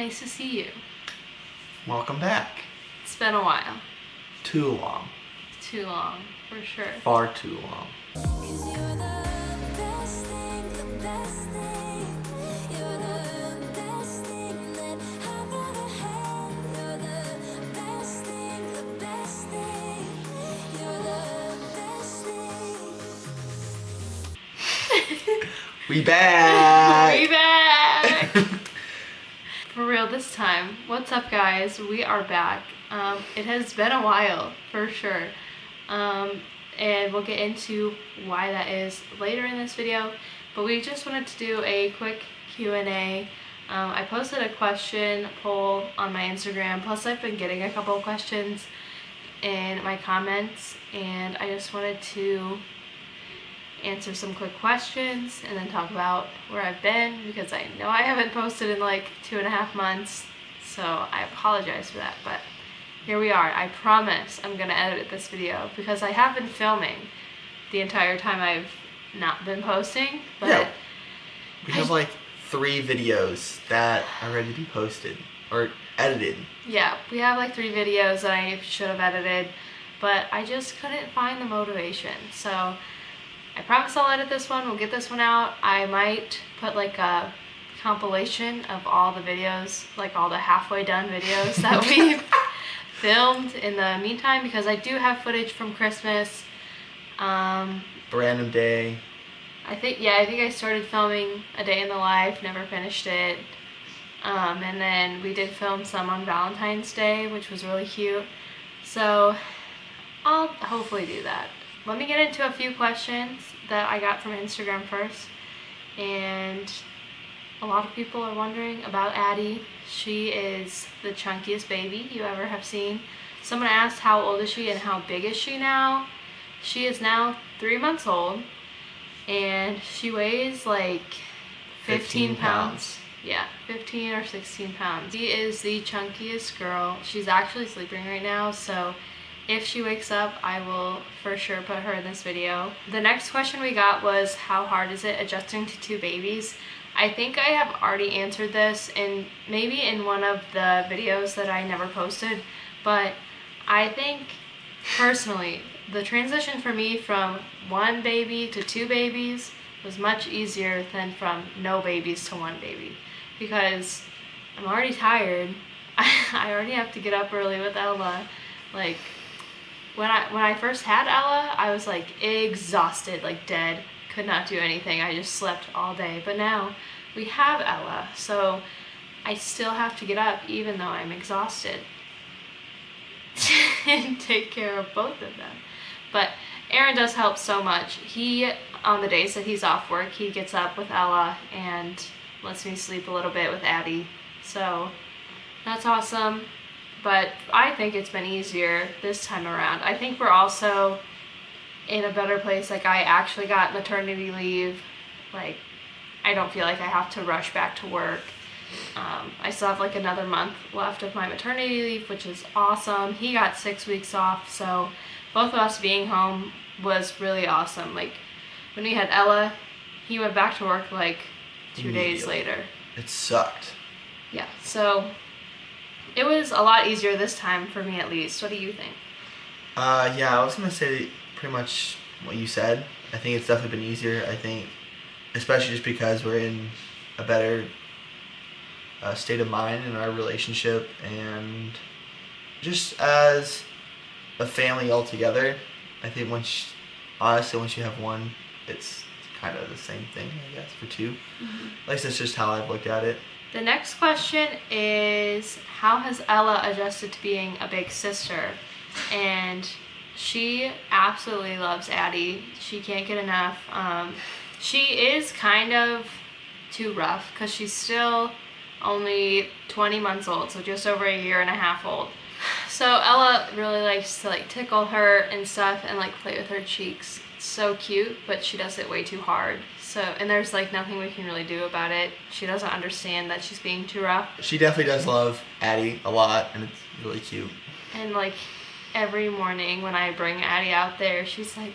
Nice to see you. Welcome back. It's been a while. Too long. Too long, for sure. Far too long. We back! We back! For real this time. What's up, guys? We are back. It has been a while, for sure. And we'll get into why that is later in this video. But we just wanted to do a quick Q&A. I posted a question poll on my Instagram. Plus, I've been getting a couple of questions in my comments. And I just wanted to answer some quick questions and then talk about where I've been, because I know I haven't posted in like 2.5 months, so I apologize for that, but here we are. I promise I'm gonna edit this video because I have been filming the entire time I've not been posting, but yeah. We have like 3 videos that are ready to be posted or edited. Yeah, we have like 3 videos that I should have edited, but I just couldn't find the motivation. So I promise I'll edit this one. We'll get this one out. I might put like a compilation of all the videos, like all the halfway done videos that we've filmed in the meantime, because I do have footage from Christmas. Random day. I think I started filming a day in the life, never finished it. And then we did film some on Valentine's Day, which was really cute. So I'll hopefully do that. Let me get into a few questions that I got from Instagram first. And a lot of people are wondering about Addie. She is the chunkiest baby you ever have seen. Someone asked how old is she and how big is she now? She is now 3 months old and she weighs like 15 pounds. Yeah, 15 or 16 pounds. She is the chunkiest girl. She's actually sleeping right now, so if she wakes up, I will for sure put her in this video. The next question we got was, how hard is it adjusting to 2 babies? I think I have already answered this in maybe in one of the videos that I never posted, but I think personally the transition for me from 1 baby to 2 babies was much easier than from no babies to 1 baby, because I'm already tired. I already have to get up early with Ella. Like, when I first had Ella, I was like exhausted, like dead, could not do anything. I just slept all day. But now we have Ella, so I still have to get up even though I'm exhausted and take care of both of them. But Aaron does help so much. He, on the days that he's off work, he gets up with Ella and lets me sleep a little bit with Addie. So that's awesome. But I think it's been easier this time around. I think we're also in a better place. Like, I actually got maternity leave. Like, I don't feel like I have to rush back to work. I still have like another month left of my maternity leave, which is awesome. He got 6 weeks off, so both of us being home was really awesome. Like, when we had Ella, he went back to work like 2 days later. It sucked. Yeah, so it was a lot easier this time for me, at least. What do you think? Yeah, I was gonna say pretty much what you said. I think it's definitely been easier. I think, especially just because we're in a better state of mind in our relationship, and just as a family altogether. I think honestly, once you have 1, it's kind of the same thing, I guess, for 2. Mm-hmm. At least that's just how I've looked at it. The next question is, how has Ella adjusted to being a big sister? And she absolutely loves Addie. She can't get enough. She is kind of too rough because she's still only 20 months old, so just over 1.5 years old. So Ella really likes to like tickle her and stuff and like play with her cheeks. It's so cute, but she does it way too hard. So, and there's like nothing we can really do about it. She doesn't understand that she's being too rough. She definitely does love Addie a lot, and it's really cute. And like every morning when I bring Addie out there, she's like,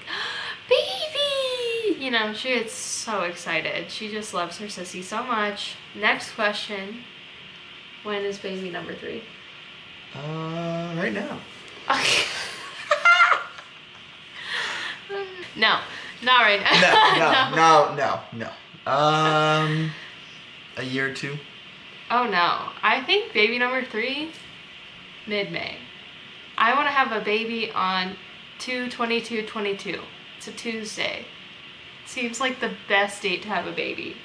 baby! You know, she gets so excited. She just loves her sissy so much. Next question When is baby number 3? Right now. Okay. No, not right now. No. A year or 2. Oh no, I think baby number 3, mid-May. I want to have a baby on 2/22/22. It's a Tuesday. Seems like the best date to have a baby,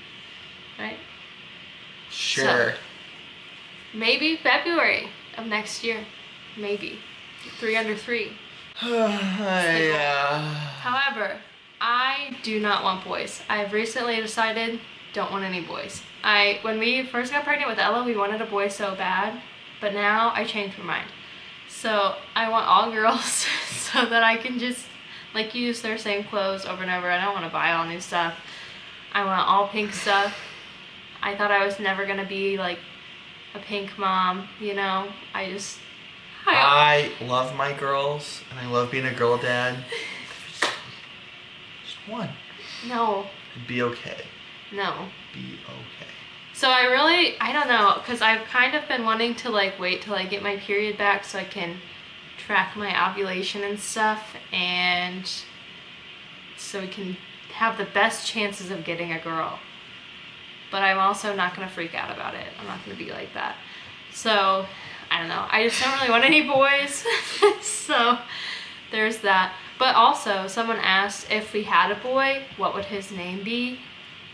right? Sure. So, maybe February of next year. Maybe. 3 under 3. Yeah. However, I do not want boys. I've recently decided don't want any boys. When we first got pregnant with Ella, we wanted a boy so bad, but now I changed my mind. So I want all girls so that I can just like use their same clothes over and over. I don't want to buy all new stuff. I want all pink stuff. I thought I was never gonna be like a pink mom, you know. I love my girls and I love being a girl dad. Just one. No. It'd be okay. No. Be okay. So I don't know, because I've kind of been wanting to like wait till I get my period back so I can track my ovulation and stuff, and so we can have the best chances of getting a girl. But I'm also not going to freak out about it. I'm not going to be like that. So, I don't know. I just don't really want any boys. So, there's that. But also, someone asked if we had a boy, what would his name be?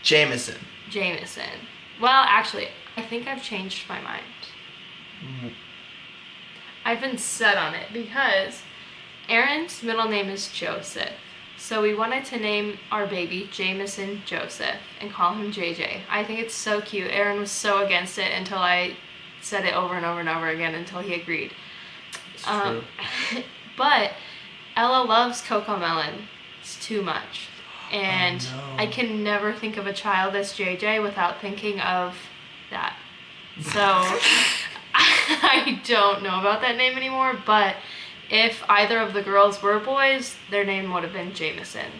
Jameson. Jameson. Well, actually, I think I've changed my mind. I've been set on it because Aaron's middle name is Joseph. So we wanted to name our baby Jameson Joseph and call him JJ. I think it's so cute. Aaron was so against it until I said it over and over and over again until he agreed. It's true. But Ella loves Cocoa Melon. It's too much. And Oh, no. I can never think of a child as JJ without thinking of that. So I don't know about that name anymore, but if either of the girls were boys, their name would have been Jameson.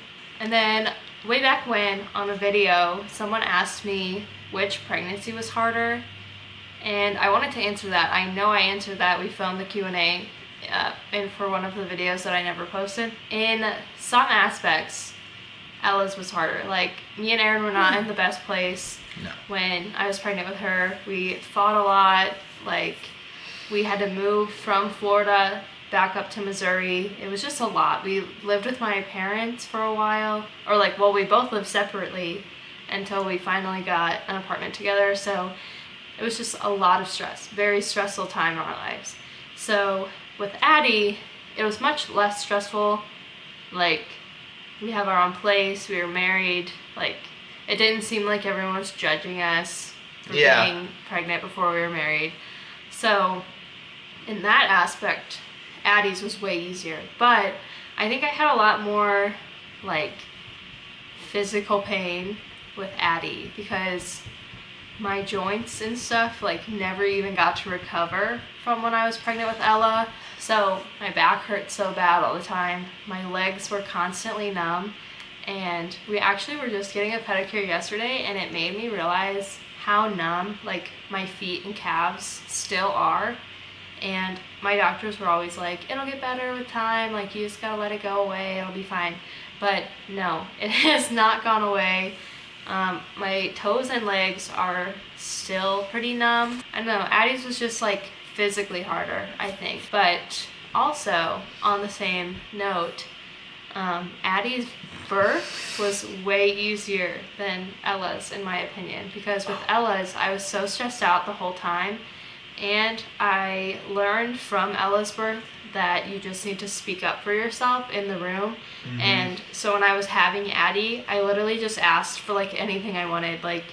And then way back when, on a video, someone asked me which pregnancy was harder, and I wanted to answer that. I know I answered that. We filmed the Q&A and for one of the videos that I never posted. In some aspects, Ella's was harder. Like, me and Aaron were not in the best place. No. When I was pregnant with her. We fought a lot. Like, we had to move from Florida back up to Missouri. It was just a lot. We lived with my parents for a while. Or like, well, we both lived separately until we finally got an apartment together. So it was just a lot of stress. Very stressful time in our lives. So with Addie, it was much less stressful. Like, we have our own place, we were married, like, it didn't seem like everyone was judging us for being pregnant before we were married. So, in that aspect, Addie's was way easier. But I think I had a lot more, like, physical pain with Addie because my joints and stuff, like, never even got to recover from when I was pregnant with Ella. So my back hurt so bad all the time. My legs were constantly numb. And we actually were just getting a pedicure yesterday, and it made me realize how numb, like, my feet and calves still are. And my doctors were always like, it'll get better with time, like, you just gotta let it go away, it'll be fine. But no, it has not gone away. My toes and legs are still pretty numb. I don't know, Addie's was just like physically harder, I think. But also, on the same note, Addie's birth was way easier than Ella's, in my opinion, because with Ella's, I was so stressed out the whole time, and I learned from Ella's birth that you just need to speak up for yourself in the room. Mm-hmm. And so when I was having Addie, I literally just asked for like anything I wanted. Like,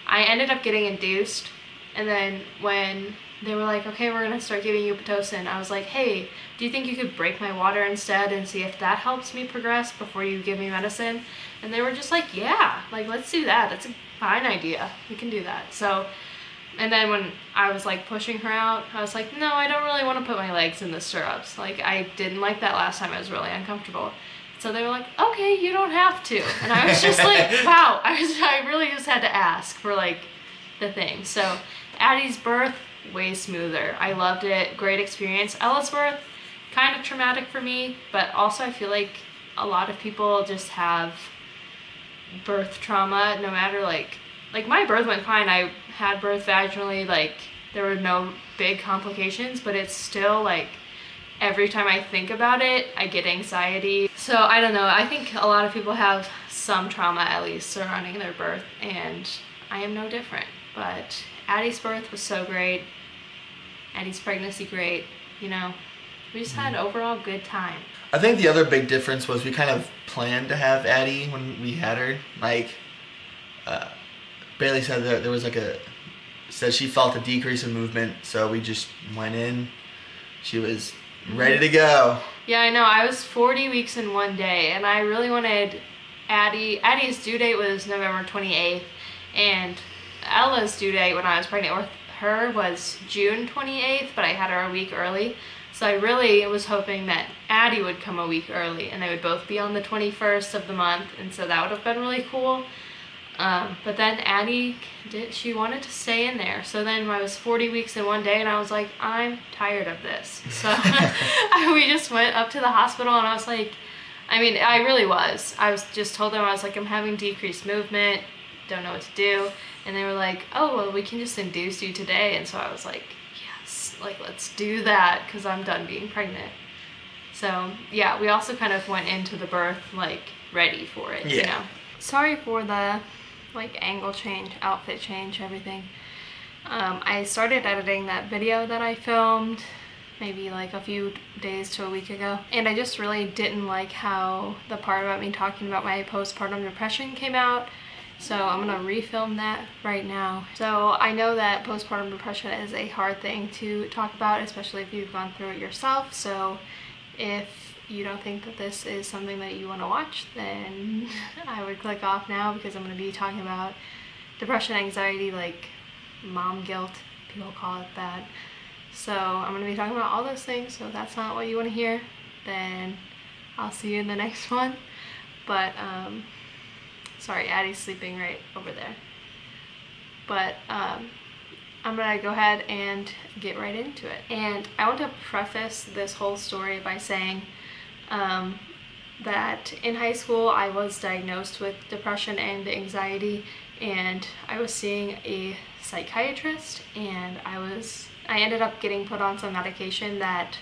I ended up getting induced, and then when they were like, okay, we're gonna start giving you Pitocin, I was like, hey, do you think you could break my water instead and see if that helps me progress before you give me medicine? And they were just like, yeah, like, let's do that. That's a fine idea. We can do that. So, and then when I was like pushing her out, I was like, no, I don't really want to put my legs in the stirrups. Like, I didn't like that last time. I was really uncomfortable. So they were like, okay, you don't have to. And I was just like, wow, I really just had to ask for like the thing. So Addie's birth way smoother. I loved it. Great experience. Ellsworth, kind of traumatic for me, but also I feel like a lot of people just have birth trauma no matter like my birth went fine. I had birth vaginally, like there were no big complications, but it's still like every time I think about it, I get anxiety. So I don't know, I think a lot of people have some trauma at least surrounding their birth, and I am no different. But Addie's birth was so great. Addie's pregnancy great, you know. We just had overall good time. I think the other big difference was we kind of planned to have Addie when we had her. Like, Bailey said that there was said she felt a decrease in movement, so we just went in. She was ready to go. Yeah, I know. I was 40 weeks in one day, and I really wanted Addie. Addie's due date was November 28th, and Ella's due date when I was pregnant with her was June 28th, but I had her a week early. So I really was hoping that Addie would come a week early, and they would both be on the 21st of the month, and so that would have been really cool. But then Addie she wanted to stay in there. So then I was 40 weeks in one day, and I was like, I'm tired of this. So we just went up to the hospital, and I was like, I mean, I really was. I was just told them, I was like, I'm having decreased movement, don't know what to do. And they were like, oh, well, we can just induce you today. And so I was like, yes, like, let's do that, because I'm done being pregnant. So yeah, we also kind of went into the birth like ready for it, you know. Sorry for the like angle change, outfit change, everything. I started editing that video that I filmed maybe like a few days to a week ago, and I just really didn't like how the part about me talking about my postpartum depression came out. So I'm gonna refilm that right now. So I know that postpartum depression is a hard thing to talk about, especially if you've gone through it yourself. So if you don't think that this is something that you want to watch, then I would click off now, because I'm going to be talking about depression, anxiety, like mom guilt, people call it that. So I'm going to be talking about all those things. So if that's not what you want to hear, then I'll see you in the next one. But sorry, Addie's sleeping right over there. But I'm gonna go ahead and get right into it. And I want to preface this whole story by saying that in high school I was diagnosed with depression and anxiety, and I was seeing a psychiatrist, and I ended up getting put on some medication that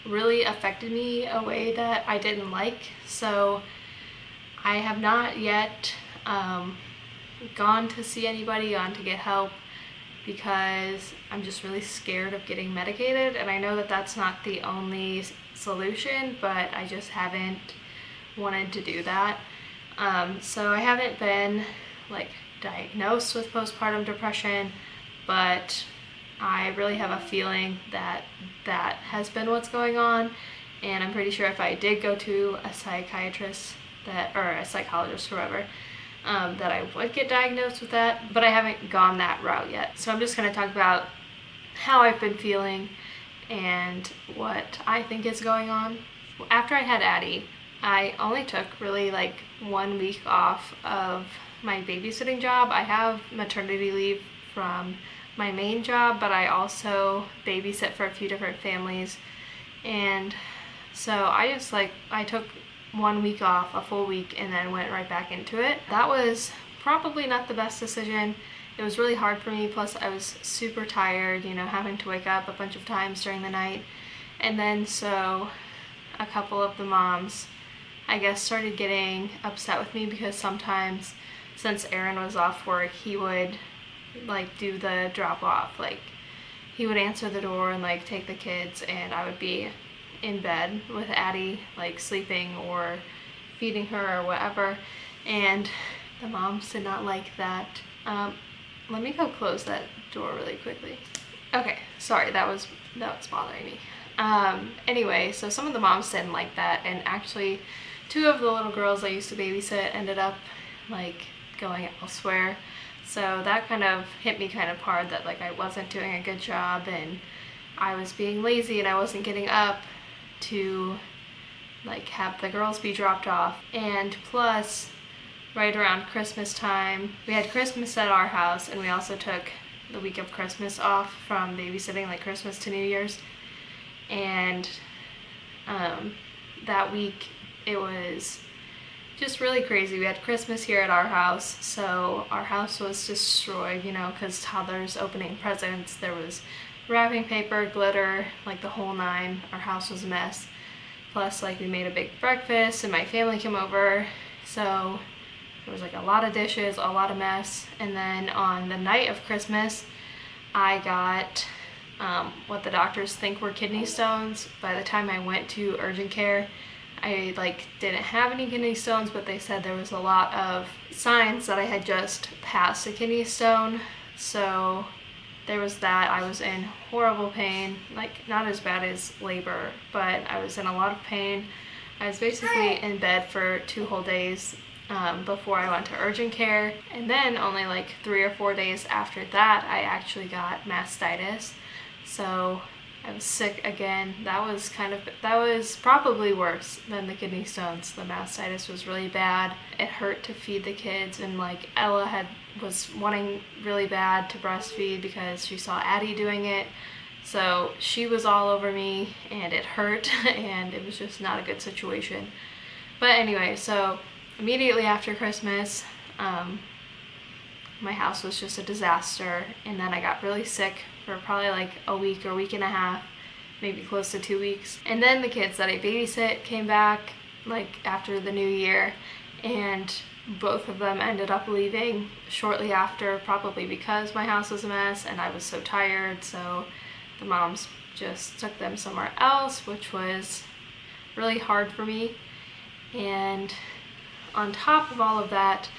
really affected me a way that I didn't like. So I have not yet gone to see anybody, gone to get help, because I'm just really scared of getting medicated, and I know that that's not the only solution, but I just haven't wanted to do that. So I haven't been like diagnosed with postpartum depression, but I really have a feeling that that has been what's going on, and I'm pretty sure if I did go to a psychiatrist or a psychologist, whoever, that I would get diagnosed with that, but I haven't gone that route yet. So I'm just going to talk about how I've been feeling and what I think is going on. After I had Addie, I only took really like 1 week off of my babysitting job. I have maternity leave from my main job, but I also babysit for a few different families, and so I took 1 week off, a full week, and then went right back into it. That was probably not the best decision. It was really hard for me, plus I was super tired, you know, having to wake up a bunch of times during the night. And then so a couple of the moms, I guess, started getting upset with me, because sometimes, since Aaron was off work, he would like do the drop off, like he would answer the door and like take the kids, and I would be in bed with Addie, like sleeping or feeding her or whatever, and the moms did not like that. Let me go close that door really quickly. Okay, sorry, that was bothering me. Anyway, so some of the moms didn't like that, and actually 2 of the little girls I used to babysit ended up like going elsewhere. So that kind of hit me kind of hard, that like I wasn't doing a good job, and I was being lazy, and I wasn't getting up to like have the girls be dropped off. And plus, right around Christmas time, we had Christmas at our house, and we also took the week of Christmas off from babysitting, like Christmas to New Year's. And that week it was just really crazy. We had Christmas here at our house, so our house was destroyed, you know, because toddlers opening presents. There was wrapping paper, glitter, like the whole nine. Our house was a mess. Plus, like, we made a big breakfast and my family came over, so there was like a lot of dishes, a lot of mess. And then on the night of Christmas, I got what the doctors think were kidney stones. By the time I went to urgent care, I didn't have any kidney stones, but they said there was a lot of signs that I had just passed a kidney stone. So there was that. I was in horrible pain, like not as bad as labor, but I was in a lot of pain. I was basically in bed for 2 whole days before I went to urgent care. And then only like 3 or 4 days after that, I actually got mastitis. So I was sick again. That was probably worse than the kidney stones. The mastitis was really bad. It hurt to feed the kids, and like Ella was wanting really bad to breastfeed because she saw Addie doing it. So she was all over me and it hurt and it was just not a good situation. But anyway, so immediately after Christmas, my house was just a disaster, and then I got really sick for probably like a week or week and a half, maybe close to 2 weeks. And then the kids that I babysit came back like after the new year, and both of them ended up leaving shortly after, probably because my house was a mess and I was so tired. So the moms just took them somewhere else, which was really hard for me. And on top of all of that,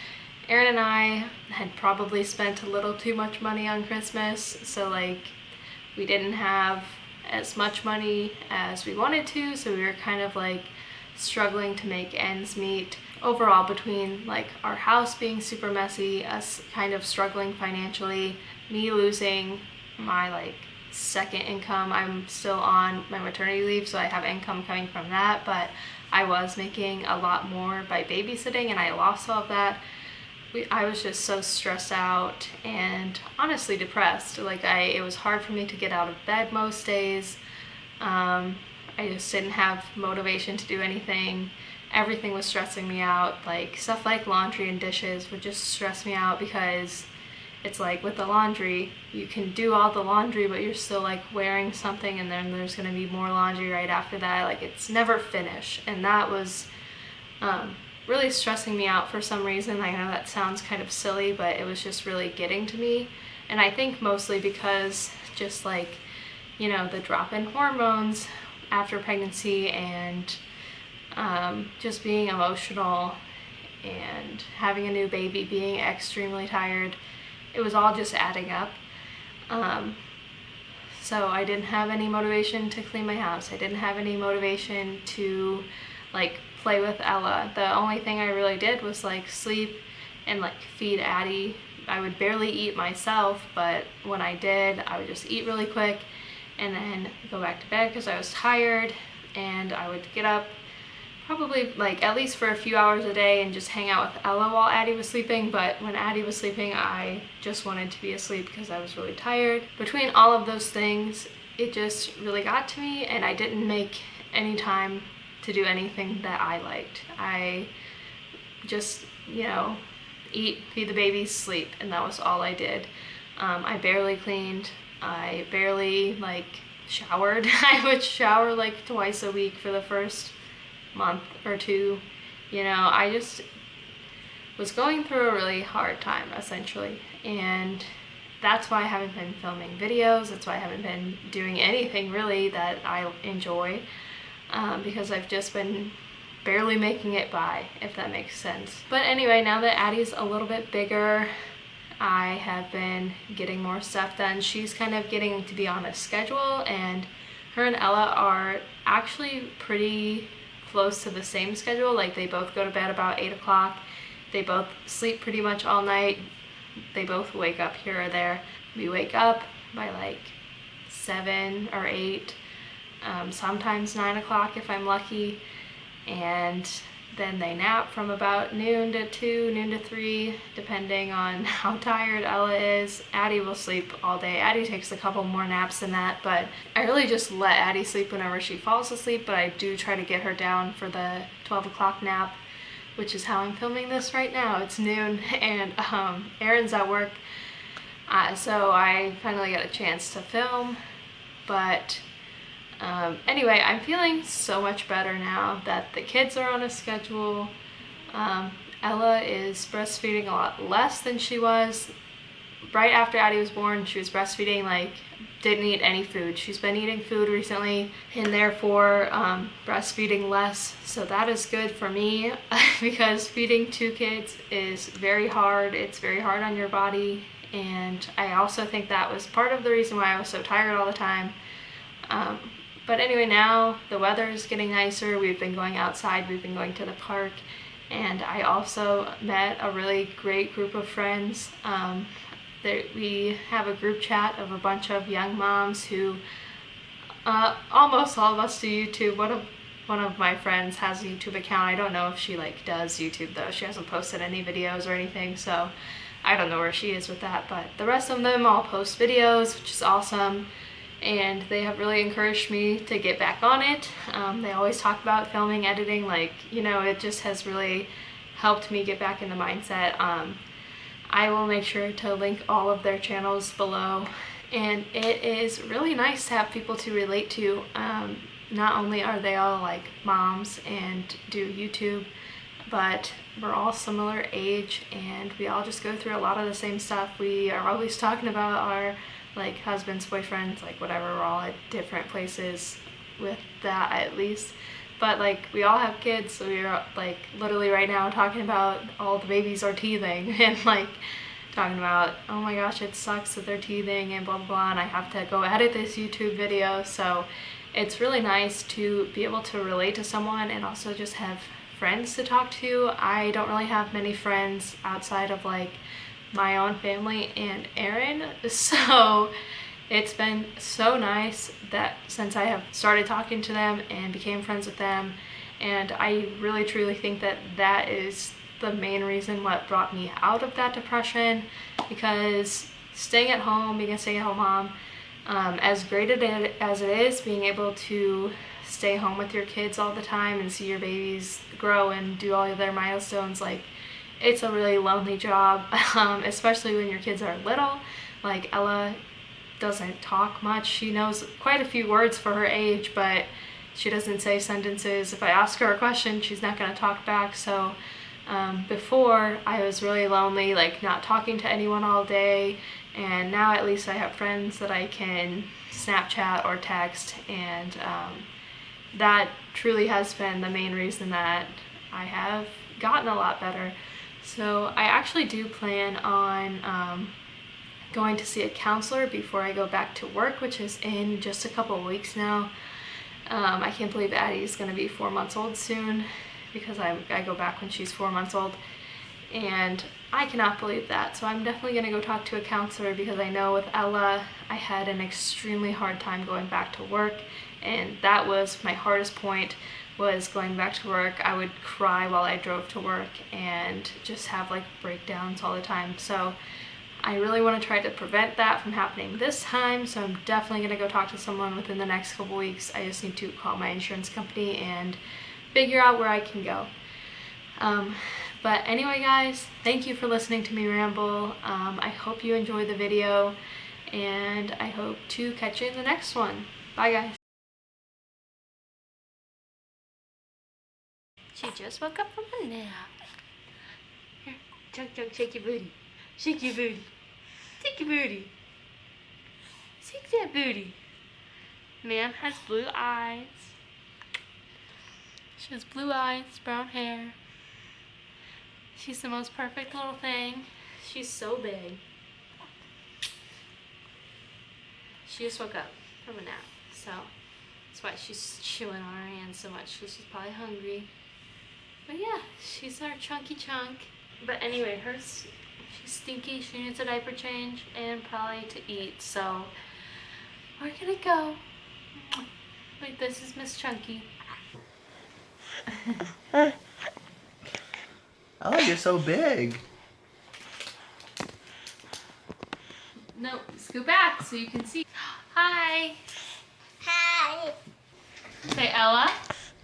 Aaron and I had probably spent a little too much money on Christmas, so like we didn't have as much money as we wanted to, so we were kind of like struggling to make ends meet overall, between like our house being super messy, us kind of struggling financially, me losing my like second income. I'm still on my maternity leave, so I have income coming from that, but I was making a lot more by babysitting and I lost all of that. I was just so stressed out and honestly depressed. Like it was hard for me to get out of bed most days. I just didn't have motivation to do anything. Everything was stressing me out. Like stuff like laundry and dishes would just stress me out, because it's like with the laundry, you can do all the laundry, but you're still like wearing something, and then there's gonna be more laundry right after that. Like it's never finished, and that was really stressing me out for some reason. I know that sounds kind of silly, but it was just really getting to me. And I think mostly because just like, you know, the drop in hormones after pregnancy, and just being emotional and having a new baby, being extremely tired, it was all just adding up. So I didn't have any motivation to clean my house. I didn't have any motivation to like play with Ella. The only thing I really did was like sleep and like feed Addie. I would barely eat myself, but when I did, I would just eat really quick and then go back to bed because I was tired, and I would get up probably like at least for a few hours a day and just hang out with Ella while Addie was sleeping. But when Addie was sleeping, I just wanted to be asleep because I was really tired. Between all of those things, it just really got to me, and I didn't make any time to do anything that I liked. I just, you know, eat, feed the babies, sleep, and that was all I did. I barely cleaned. I barely like showered. I would shower like twice a week for the first month or two. You know, I just was going through a really hard time essentially, and that's why I haven't been filming videos. That's why I haven't been doing anything really that I enjoy, because I've just been barely making it by, if that makes sense. But anyway, now that Addie's a little bit bigger, I have been getting more stuff done. She's kind of getting to be on a schedule, and her and Ella are actually pretty close to the same schedule. Like they both go to bed about 8 o'clock. They both sleep pretty much all night. They both wake up here or there. We wake up by like 7 or 8, sometimes 9 o'clock if I'm lucky. And then they nap from about noon to 2, noon to 3, depending on how tired Ella is. Addie will sleep all day. Addie takes a couple more naps than that, but I really just let Addie sleep whenever she falls asleep, but I do try to get her down for the 12 o'clock nap, which is how I'm filming this right now. It's noon, and Aaron's at work, so I finally got a chance to film, but anyway, I'm feeling so much better now that the kids are on a schedule. Ella is breastfeeding a lot less than she was. Right after Addie was born, she was breastfeeding, like, didn't eat any food. She's been eating food recently and therefore breastfeeding less. So that is good for me because feeding 2 kids is very hard. It's very hard on your body. And I also think that was part of the reason why I was so tired all the time. But anyway, now the weather is getting nicer. We've been going outside, we've been going to the park, and I also met a really great group of friends. We have a group chat of a bunch of young moms who, almost all of us do YouTube. One of my friends has a YouTube account. I don't know if she does YouTube though. She hasn't posted any videos or anything, so I don't know where she is with that, but the rest of them all post videos, which is awesome. And they have really encouraged me to get back on it. They always talk about filming, editing, it just has really helped me get back in the mindset. I will make sure to link all of their channels below, and it is really nice to have people to relate to. Not only are they all moms and do YouTube, but we're all similar age and we all just go through a lot of the same stuff. We are always talking about our husbands, boyfriends, whatever. We're all at different places with that, at least. But we all have kids, so we're literally right now talking about all the babies are teething and talking about, oh my gosh, it sucks that they're teething and blah blah blah, and I have to go edit this YouTube video. So it's really nice to be able to relate to someone and also just have friends to talk to. I don't really have many friends outside of my own family and Aaron, so it's been so nice that since I have started talking to them and became friends with them, and I really truly think that that is the main reason what brought me out of that depression, because staying at home, being a stay-at-home mom, as great as it is, being able to stay home with your kids all the time and see your babies grow and do all of their milestones, it's a really lonely job, especially when your kids are little. Ella doesn't talk much. She knows quite a few words for her age, but she doesn't say sentences. If I ask her a question, she's not going to talk back. So before, I was really lonely, not talking to anyone all day, and now at least I have friends that I can Snapchat or text, and that truly has been the main reason that I have gotten a lot better. So I actually do plan on going to see a counselor before I go back to work, which is in just a couple of weeks now. I can't believe Addie's going to be 4 months old soon, because I go back when she's 4 months old, and I cannot believe that. So I'm definitely going to go talk to a counselor, because I know with Ella I had an extremely hard time going back to work, and that was my hardest point, was going back to work. I would cry while I drove to work and just have breakdowns all the time. So I really want to try to prevent that from happening this time, so I'm definitely going to go talk to someone within the next couple weeks. I just need to call my insurance company and figure out where I can go. But anyway guys, thank you for listening to me ramble. I hope you enjoyed the video, and I hope to catch you in the next one. Bye guys. She just woke up from a nap. Here, chunk chunk, shake your booty. Shake your booty. Shake your booty. Shake that booty. Ma'am has blue eyes. She has blue eyes, brown hair. She's the most perfect little thing. She's so big. She just woke up from a nap, so that's why she's chewing on her hands so much, because she's probably hungry. But yeah, she's our chunky chunk. But anyway, she's stinky. She needs a diaper change and probably to eat. So we're gonna go. Wait, this is Miss Chunky. Ella, you're so big. No, scoot back so you can see. Hi. Hi. Say Ella.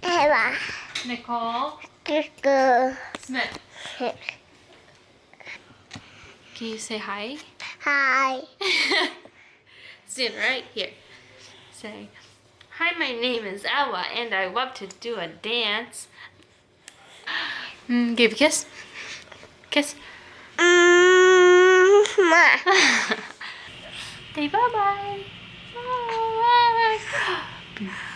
Ella. Nicole. Good. Smith. Can you say hi? Hi. Stand right here. Say, hi, my name is Ella and I love to do a dance. Give a kiss. Kiss. Say bye-bye. Bye.